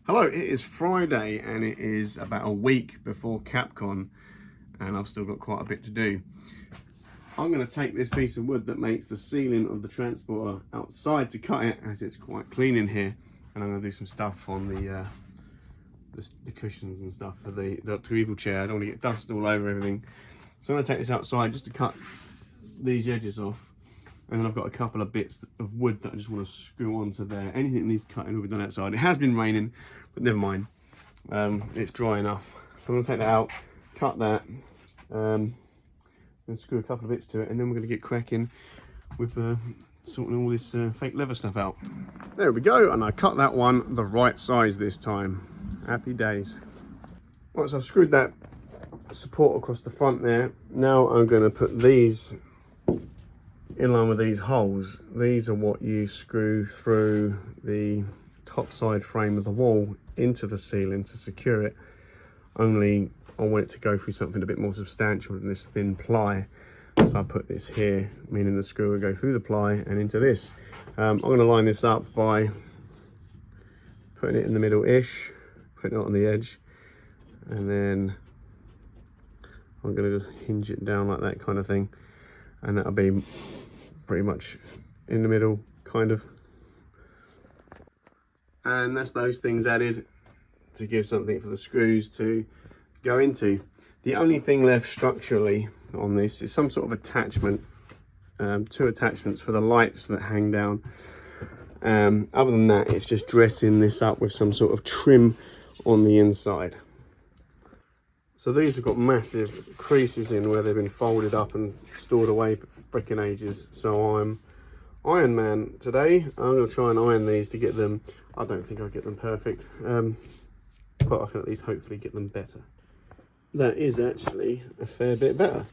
Hello, it is Friday and it is about a week before Capcom and I've still got quite a bit to do. I'm going to take this piece of wood that makes the ceiling of the transporter outside to cut it, as it's quite clean in here, and I'm going to do some stuff on the cushions and stuff for the retrieval chair. I don't want to get dust all over everything. So I'm going to take this outside just to cut these edges off. And then I've got a couple of bits of wood that I just want to screw onto there. Anything that needs cutting will be done outside. It has been raining, but never mind. It's dry enough. So I'm going to take that out, cut that, and screw a couple of bits to it. And then we're going to get cracking with sorting all this fake leather stuff out. There we go. And I cut that one the right size this time. Happy days. Once I've screwed that support across the front there, now I'm going to put these in line with these holes. These are what you screw through the top side frame of the wall into the ceiling to secure it, only I want it to go through something a bit more substantial than this thin ply. So I put this here, meaning the screw will go through the ply and into this. I'm going to line this up by putting it in the middle-ish, putting it on the edge, and then I'm going to just hinge it down like that kind of thing, and that'll be pretty much in the middle, kind of. And that's those things added to give something for the screws to go into. The only thing left structurally on this is some sort of attachment, two attachments for the lights that hang down. Other than that, it's just dressing this up with some sort of trim on the inside. So these have got massive creases in where they've been folded up and stored away for frickin' ages. So I'm Iron Man today. I'm going to try and iron these to get them. I don't think I'll get them perfect, but I can at least hopefully get them better. That is actually a fair bit better.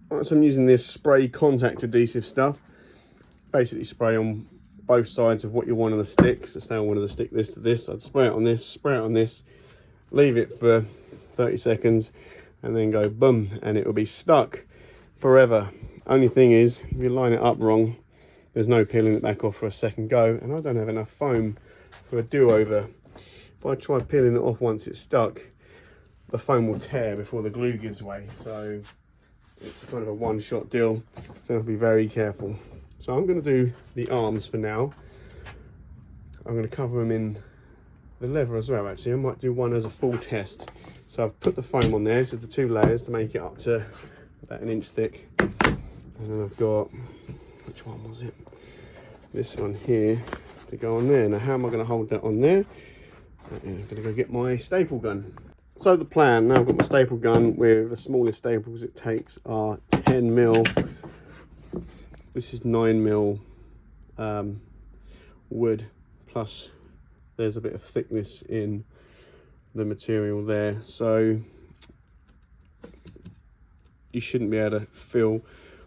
Right, so I'm using this spray contact adhesive stuff. Basically spray on both sides of what you want on the stick. So say I wanted to stick this to this, I'd spray it on this, spray it on this, leave it for 30 seconds and then go boom, and it will be stuck forever. Only thing is, if you line it up wrong, there's no peeling it back off for a second go, and I don't have enough foam for a do-over. If I try peeling it off once it's stuck, the foam will tear before the glue gives way, so it's kind of a one-shot deal, so I'll be very careful. So I'm going to do the arms for now. I'm going to cover them in the leather as well. Actually, I might do one as a full test. So I've put the foam on there, so the two layers to make it up to about 1 inch thick, and then I've got, which one was it, this one here to go on there. Now how am I going to hold that on there? I'm going to go get my staple gun. So the plan, now I've got my staple gun with the smallest staples it takes are 10mm. This is 9mm wood, plus there's a bit of thickness in the material there, so you shouldn't be able to feel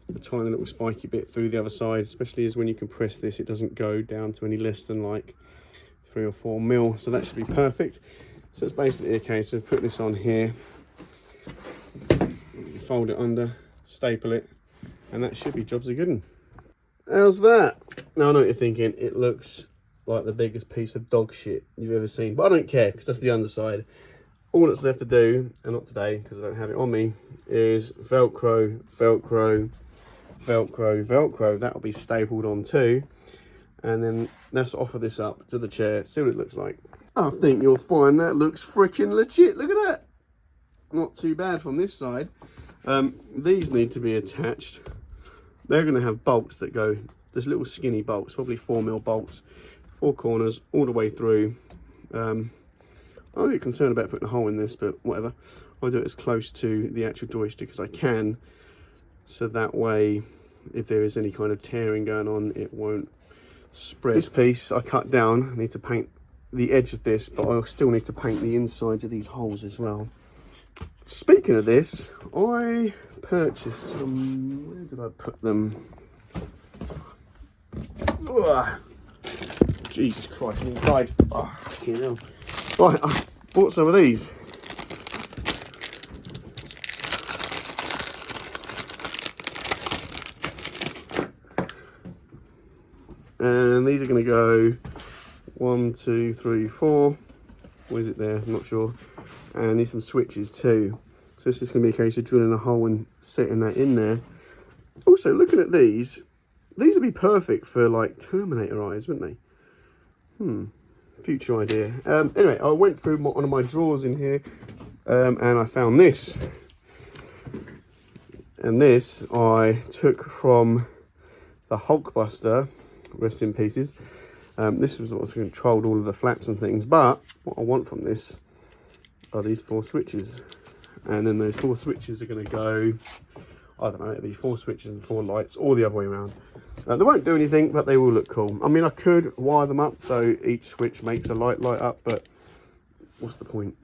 the tiny little spiky bit through the other side, especially as when you compress this, it doesn't go down to any less than like 3 or 4mm, so that should be perfect. So it's basically a case of putting this on here, fold it under, staple it, and that should be jobs are good 'un. How's that? Now I know what you're thinking, it looks like the biggest piece of dog shit you've ever seen, but I don't care because that's the underside. All that's left to do, and not today because I don't have it on me, is velcro, velcro, velcro, velcro. That'll be stapled on too, and then let's offer this up to the chair, see what it looks like. I think you'll find that looks freaking legit. Look at that. Not too bad from this side. These need to be attached. They're going to have bolts that go, there's little skinny bolts, probably 4mm bolts, 4 corners all the way through. I'm a bit concerned about putting a hole in this, but whatever. I'll do it as close to the actual joystick as I can, so that way if there is any kind of tearing going on, it won't spread. This piece I cut down, I need to paint the edge of this, but I still need to paint the insides of these holes as well. Speaking of this, I purchased some, where did I put them? Ugh. Jesus Christ, he died. Oh, fucking hell. Right, I bought some of these. And these are going to go 1, 2, 3, 4. What is it there? I'm not sure. And need some switches too. So it's just going to be a case of drilling a hole and setting that in there. Also, looking at these would be perfect for like Terminator eyes, wouldn't they? Future idea. Anyway, I went through one of my drawers in here and I found this. And this I took from the Hulkbuster, rest in pieces. This was what controlled all of the flaps and things, but what I want from this are these 4 switches. And then those 4 switches are going to go, I don't know, it'll be 4 switches and 4 lights, all the other way around. They won't do anything, but they will look cool. I mean, I could wire them up so each switch makes a light up, but what's the point?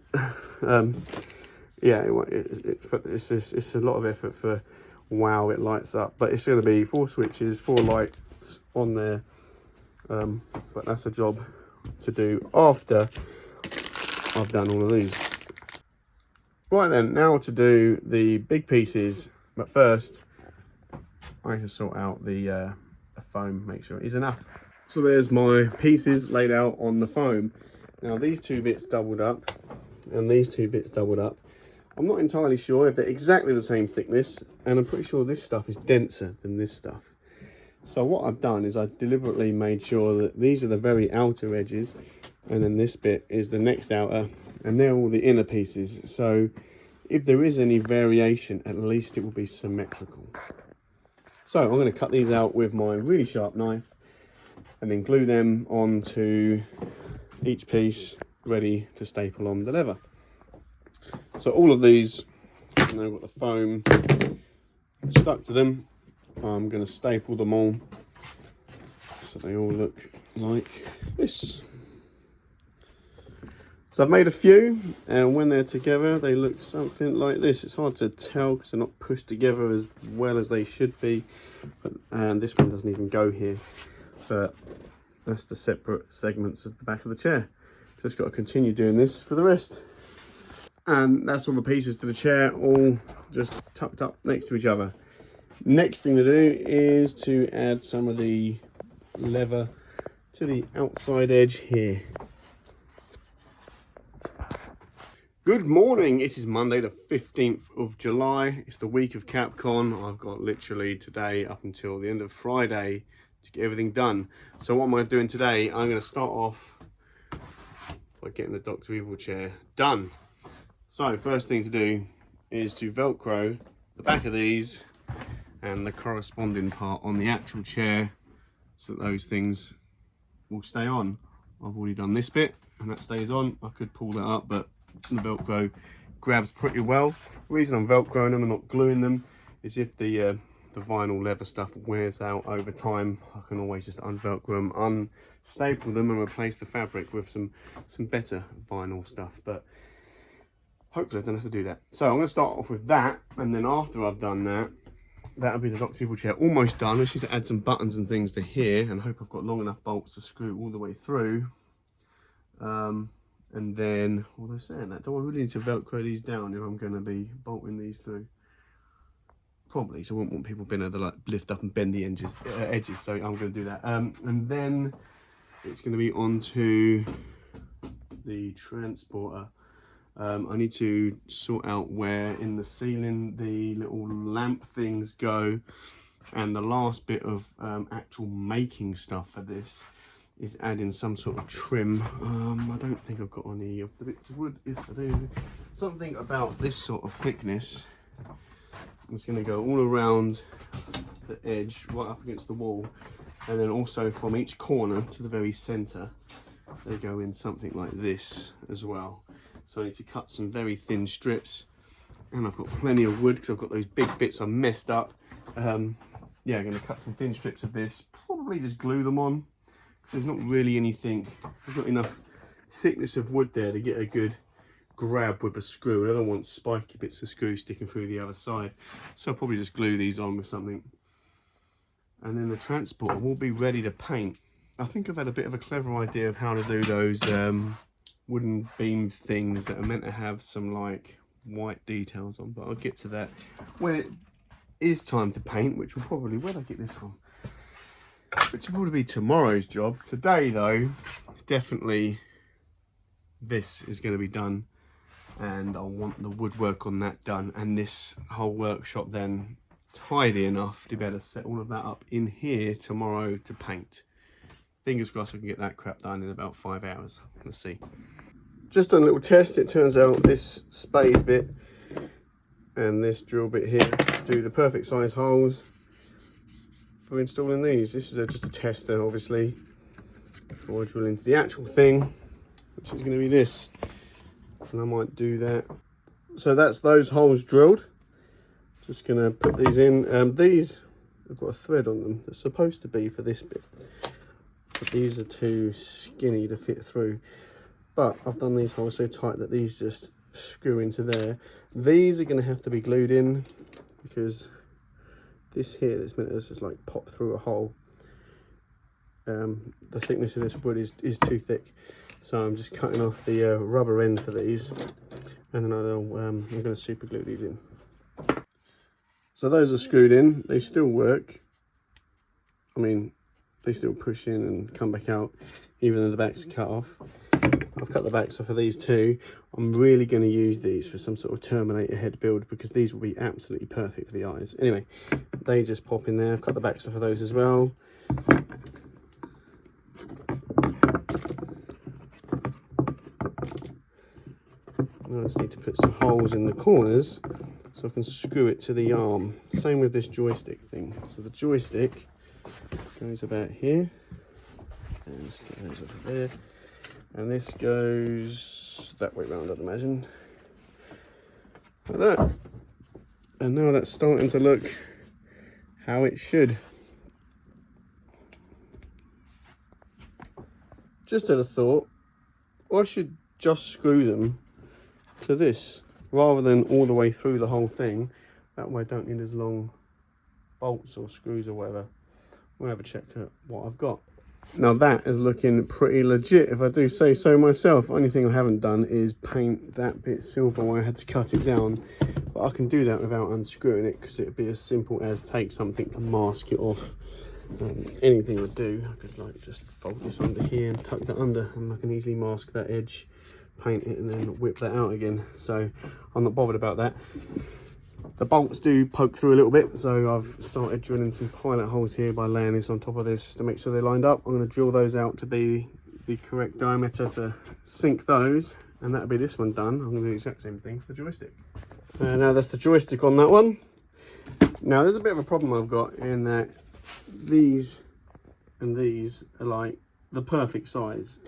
Yeah, it's a lot of effort for wow, it lights up. But it's going to be 4 switches, 4 lights on there. But that's a job to do after I've done all of these. Right then, now to do the big pieces, but first I can sort out the foam, make sure it is enough. So there's my pieces laid out on the foam. Now these 2 bits doubled up and these 2 bits doubled up. I'm not entirely sure if they're exactly the same thickness, and I'm pretty sure this stuff is denser than this stuff. So what I've done is I deliberately made sure that these are the very outer edges, and then this bit is the next outer, and they're all the inner pieces. So if there is any variation, at least it will be symmetrical. So I'm going to cut these out with my really sharp knife and then glue them onto each piece, ready to staple on the leather. So all of these, I've got the foam stuck to them. I'm going to staple them all so they all look like this. So I've made a few, and when they're together they look something like this. It's hard to tell because they're not pushed together as well as they should be, and this one doesn't even go here, but that's the separate segments of the back of the chair. Just got to continue doing this for the rest. And that's all the pieces to the chair, all just tucked up next to each other. Next thing to do is to add some of the leather to the outside edge here. Good morning, it is Monday the 15th of July. It's the week of Capcom. I've got literally today up until the end of Friday to get everything done. So what am I doing today? I'm going to start off by getting the Dr. Evil chair done. So first thing to do is to Velcro the back of these and the corresponding part on the actual chair so that those things will stay on. I've already done this bit and that stays on. I could pull that up, but the Velcro grabs pretty well. The reason I'm Velcroing them and not gluing them is if the vinyl leather stuff wears out over time, I can always just unvelcro them, unstaple them and replace the fabric with some better vinyl stuff. But hopefully I don't have to do that. So I'm going to start off with that, and then after I've done that, that'll be the Dr. Evil chair almost done. I just need to add some buttons and things to here, and hope I've got long enough bolts to screw all the way through. And then, what was I saying? That do I really need to Velcro these down if I'm going to be bolting these through? Probably, so I wouldn't want people being able to like lift up and bend the edges, so I'm going to do that. And then it's going to be onto the transporter. I need to sort out where in the ceiling the little lamp things go, and the last bit of actual making stuff for this is adding some sort of trim. I don't think I've got any of the bits of wood. If I do, something about this sort of thickness. It's going to go all around the edge, right up against the wall, and then also from each corner to the very centre they go in something like this as well. So I need to cut some very thin strips, and I've got plenty of wood because I've got those big bits I messed up. Yeah, I'm going to cut some thin strips of this, probably just glue them on. There's not really anything, there's not enough thickness of wood there to get a good grab with a screw. I don't want spiky bits of screw sticking through the other side, so I'll probably just glue these on with something, and then the transporter will be ready to paint. I think I've had a bit of a clever idea of how to do those wooden beam things that are meant to have some like white details on, but I'll get to that when it is time to paint, which will probably, where did I get this from? which will probably be tomorrow's job. Today though, definitely this is going to be done, and I want the woodwork on that done, and this whole workshop then tidy enough to be able to set all of that up in here tomorrow to paint. Fingers crossed I can get that crap done in about 5 hours. Let's see. Just done a little test. It turns out this spade bit and this drill bit here do the perfect size holes for installing these. This is just a tester, obviously, before I drill into the actual thing, which is going to be this. And I might do that. So that's those holes drilled. Just going to put these in. These have got a thread on them. They're supposed to be for this bit, but these are too skinny to fit through. But I've done these holes so tight that these just screw into there. These are going to have to be glued in because this here that's meant to just like pop through a hole. The thickness of this wood is too thick, so I'm just cutting off the rubber end for these, and then I'm going to super glue these in. So those are screwed in. They still work. I mean, they still push in and come back out, even though the back's cut off. I've cut the backs off of these too. I'm really going to use these for some sort of Terminator head build because these will be absolutely perfect for the eyes. Anyway, they just pop in there. I've cut the backs off of those as well. I just need to put some holes in the corners so I can screw it to the arm. Same with this joystick thing. So the joystick goes about here, and let's get those over there, and this goes that way round, I'd imagine, like that. And now that's starting to look how it should. Just had a thought, I should just screw them to this rather than all the way through the whole thing. That way I don't need as long bolts or screws or whatever. We'll have a check at what I've got. Now that is looking pretty legit, if I do say so myself. Only thing I haven't done is paint that bit silver where I had to cut it down, but I can do that without unscrewing it because it'd be as simple as take something to mask it off. Anything would do. I could like just fold this under here and tuck that under, and I can easily mask that edge, paint it, and then whip that out again. So I'm not bothered about that. The bolts do poke through a little bit, so I've started drilling some pilot holes here by laying this on top of this to make sure they're lined up. I'm going to drill those out to be the correct diameter to sink those, and that'll be this one done. I'm going to do the exact same thing for the joystick. Now that's the joystick on that one. Now there's a bit of a problem I've got in that these and these are like the perfect size.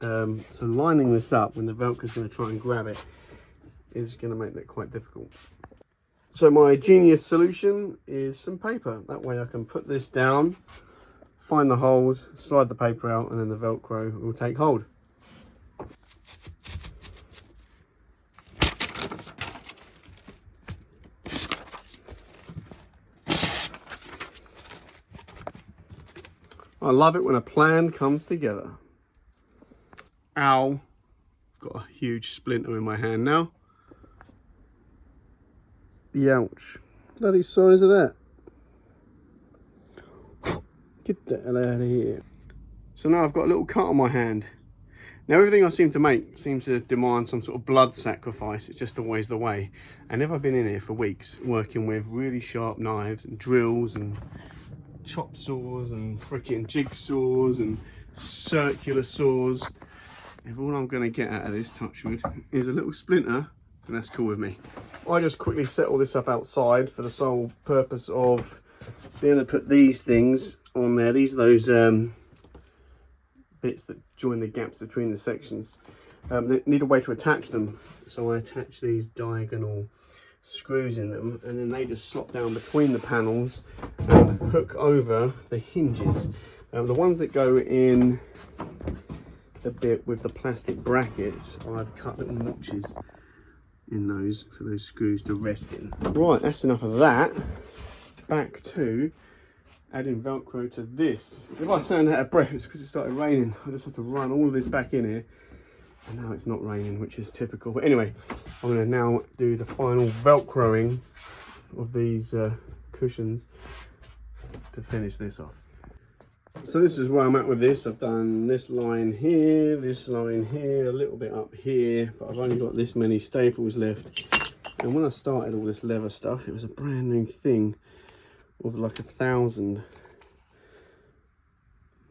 So lining this up when the Velcro's going to try and grab it is going to make that quite difficult. So my genius solution is some paper. That way I can put this down, find the holes, slide the paper out, and then the Velcro will take hold. I love it when a plan comes together. Ow, I've got a huge splinter in my hand now. Youch. Bloody size of that. Get the hell out of here. So now I've got a little cut on my hand. Now everything I seem to make seems to demand some sort of blood sacrifice. It's just always the way. And if I've been in here for weeks working with really sharp knives and drills and chop saws and freaking jigsaws and circular saws, if all I'm going to get out of this, touchwood, is a little splinter, then that's cool with me. I just quickly set all this up outside for the sole purpose of being able to put these things on there. These are those bits that join the gaps between the sections. They need a way to attach them, so I attach these diagonal screws in them, and then they just slot down between the panels and hook over the hinges. The ones that go in the bit with the plastic brackets, I've cut little notches in those for those screws to rest in. Right, that's enough of that. Back to adding Velcro to this. If I sound out of breath, it's because it started raining. I just had to run all of this back in here, and now it's not raining, which is typical. But anyway, I'm going to now do the final Velcroing of these cushions to finish this off. So this is where I'm at with this. I've done this line here, a little bit up here, but I've only got this many staples left. And when I started all this leather stuff, it was a brand new thing with like 1,000.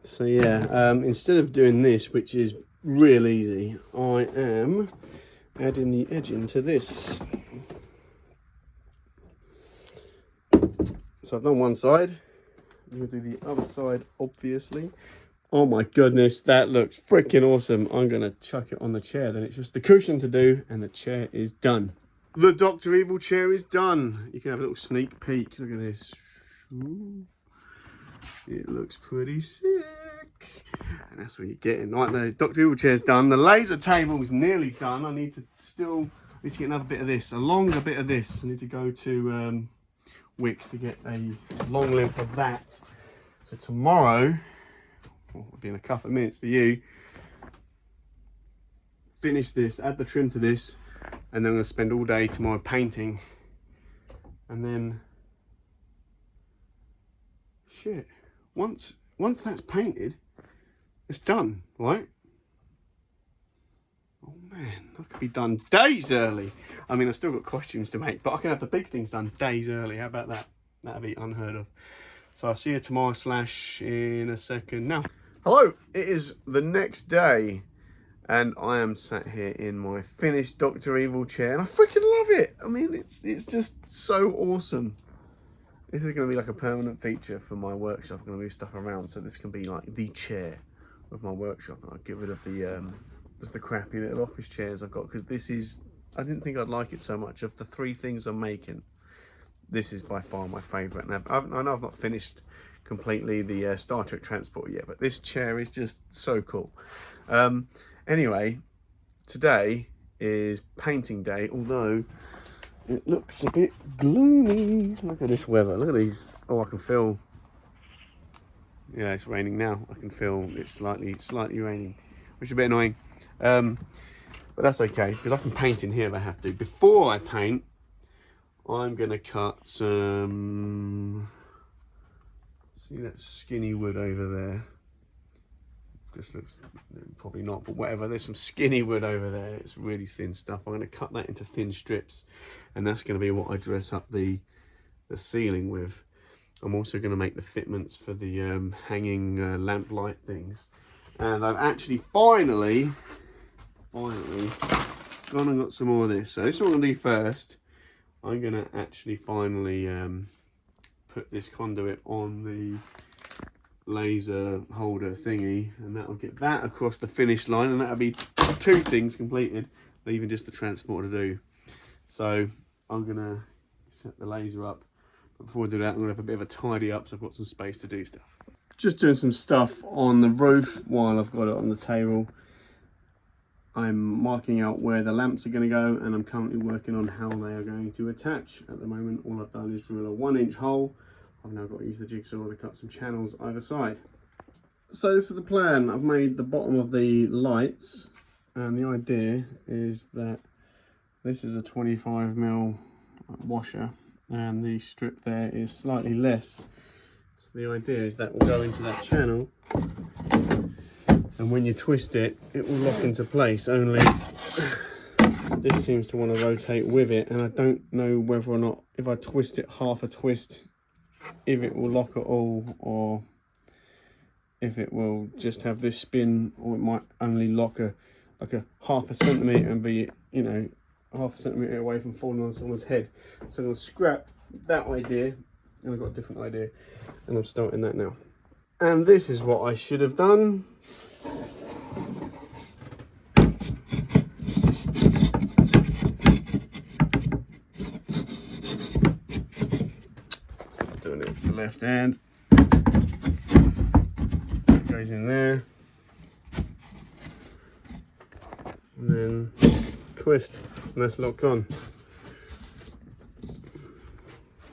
So yeah, instead of doing this, which is real easy, I am adding the edging to this. So I've done one side. I'm going to do the other side, obviously. Oh my goodness, that looks freaking awesome. I'm going to chuck it on the chair. Then it's just the cushion to do, and the chair is done. The Dr. Evil chair is done. You can have a little sneak peek. Look at this. Ooh. It looks pretty sick. And that's what you're getting. Right, the Dr. Evil chair's done. The laser table's nearly done. I need to get another bit of this, a longer bit of this. I need to go to Wix to get a long length of that. So tomorrow, well, it'll be in a couple of minutes for you, finish this, add the trim to this, and then I'm going to spend all day tomorrow painting. And then, shit, once that's painted, it's done, right? Oh man, that could be done days early. I mean, I've still got costumes to make, but I can have the big things done days early. How about that? That'd be unheard of. So I'll see you tomorrow / in a second now. Hello, it is the next day, and I am sat here in my finished Dr. Evil chair, and I freaking love it. I mean, it's just so awesome. This is going to be like a permanent feature for my workshop. I'm going to move stuff around, so this can be like the chair of my workshop, and I'll get rid of the just the crappy little office chairs I've got, because this is, I didn't think I'd like it so much. Of the 3 things I'm making, this is by far my favourite. And I know I've not finished completely the Star Trek transport yet, but this chair is just so cool. Anyway, today is painting day, although it looks a bit gloomy. Look at this weather, look at these. Oh, I can feel, yeah, it's raining now. I can feel it's slightly raining, which is a bit annoying. But that's okay, because I can paint in here if I have to. Before I paint, I'm going to cut some, see that skinny wood over there? This looks, probably not, but whatever. There's some skinny wood over there. It's really thin stuff. I'm going to cut that into thin strips, and that's going to be what I dress up the ceiling with. I'm also going to make the fitments for the hanging lamp light things. And I've actually finally gone and got some more of this. So this is what I'm going to do first. I'm going to actually finally put this conduit on the laser holder thingy, and that'll get that across the finish line, and that'll be 2 things completed, leaving just the transport to do. So I'm going to set the laser up. But before I do that, I'm going to have a bit of a tidy up, so I've got some space to do stuff. Just doing some stuff on the roof while I've got it on the table. I'm marking out where the lamps are going to go, and I'm currently working on how they are going to attach. At the moment, all I've done is drill a 1-inch hole. I've now got to use the jigsaw to cut some channels either side. So this is the plan. I've made the bottom of the lights, and the idea is that this is a 25mm washer, and the strip there is slightly less. So the idea is that will go into that channel, and when you twist it, it will lock into place. Only this seems to want to rotate with it, and I don't know whether or not, if I twist it half a twist, if it will lock at all, or if it will just have this spin, or it might only lock like a ½ centimetre and be, you know, ½ centimetre away from falling on someone's head. So I'm going to scrap that idea, and I've got a different idea, and I'm starting that now. And this is what I should have done. Doing it with the left hand. It goes in there. And then twist, and that's locked on.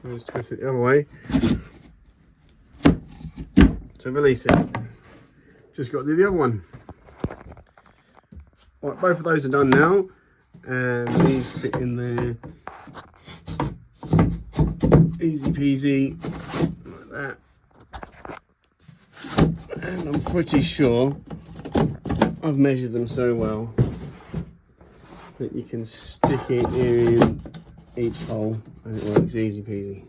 I'll just twist it the other way to release it. Just got to do the other one. Right, both of those are done now, and these fit in there easy peasy like that. And I'm pretty sure I've measured them so well that you can stick it in each hole and it works easy peasy.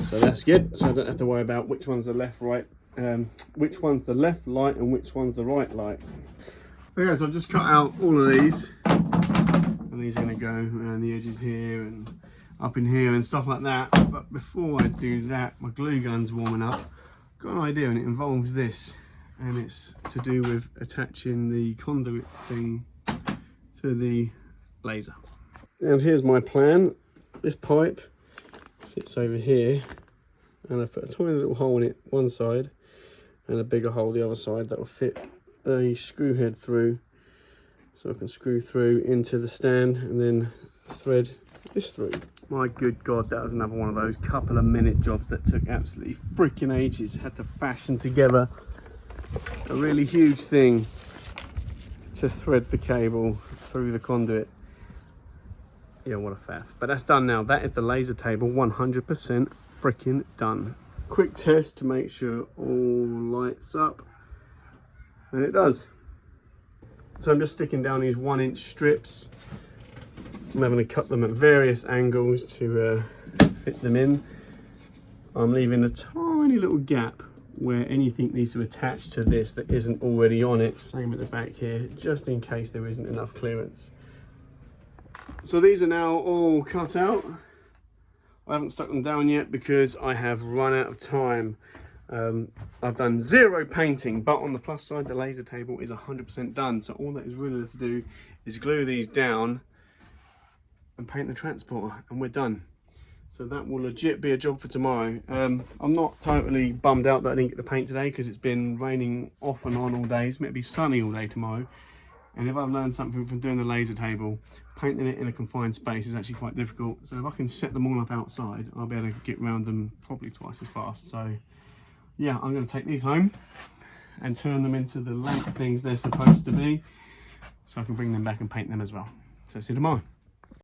So that's good, so I don't have to worry about which one's the left light and which one's the right light. Okay, so I've just cut out all of these, and these are going to go around the edges here and up in here and stuff like that. But before I do that, my glue gun's warming up. I've got an idea, and it involves this, and it's to do with attaching the conduit thing to the laser. And here's my plan. This pipe fits over here, and I've put a tiny little hole in it one side and a bigger hole the other side that will fit a screw head through, so I can screw through into the stand and then thread this through. My good God, that was another one of those couple of minute jobs that took absolutely freaking ages. Had to fashion together a really huge thing to thread the cable through the conduit. Yeah, what a faff. But that's done now. That is the laser table 100% freaking done. Quick test to make sure all lights up, and it does. So I'm just sticking down these 1-inch strips. I'm having to cut them at various angles to fit them in. I'm leaving a tiny little gap where anything needs to attach to this that isn't already on it. Same at the back here, just in case there isn't enough clearance. So these are now all cut out. I haven't stuck them down yet because I have run out of time. I've done 0 painting, but on the plus side, the laser table is 100% done. So all that is really left to do is glue these down and paint the transporter, and we're done. So that will legit be a job for tomorrow. I'm not totally bummed out that I didn't get the paint today because it's been raining off and on all day. It's meant to be sunny all day tomorrow. And if I've learned something from doing the laser table, painting it in a confined space is actually quite difficult. So if I can set them all up outside, I'll be able to get around them probably twice as fast. So yeah, I'm going to take these home and turn them into the lamp things they're supposed to be, so I can bring them back and paint them as well. So see you tomorrow.